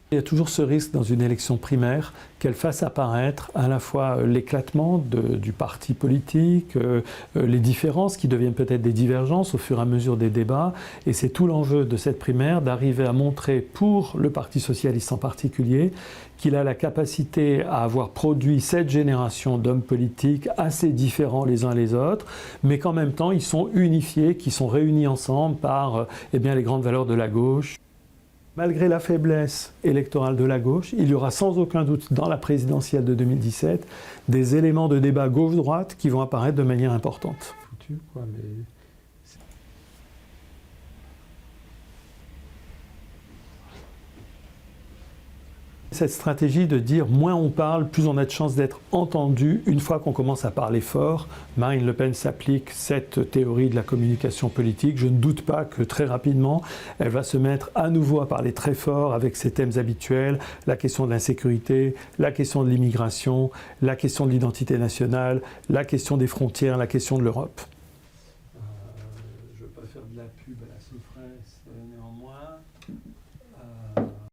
Il y a toujours ce risque dans une élection primaire qu'elle fasse apparaître à la fois l'éclatement du parti politique, les différences qui deviennent peut-être des divergences au fur et à mesure des débats. Et c'est tout l'enjeu de cette primaire d'arriver à montrer pour le Parti socialiste en particulier qu'il a la capacité à avoir produit cette génération d'hommes politiques assez différents les uns les autres, mais qu'en même temps ils sont unifiés, qui sont réunis ensemble par les grandes valeurs de la gauche. Malgré la faiblesse électorale de la gauche, il y aura sans aucun doute dans la présidentielle de 2017 des éléments de débat gauche-droite qui vont apparaître de manière importante. Foutu, quoi, mais... Cette stratégie de dire moins on parle, plus on a de chances d'être entendu. Une fois qu'on commence à parler fort, Marine Le Pen s'applique cette théorie de la communication politique. Je ne doute pas que très rapidement, elle va se mettre à nouveau à parler très fort avec ses thèmes habituels, la question de l'insécurité, la question de l'immigration, la question de l'identité nationale, la question des frontières, la question de l'Europe. Je ne veux pas faire de la pub à la souffrance, néanmoins.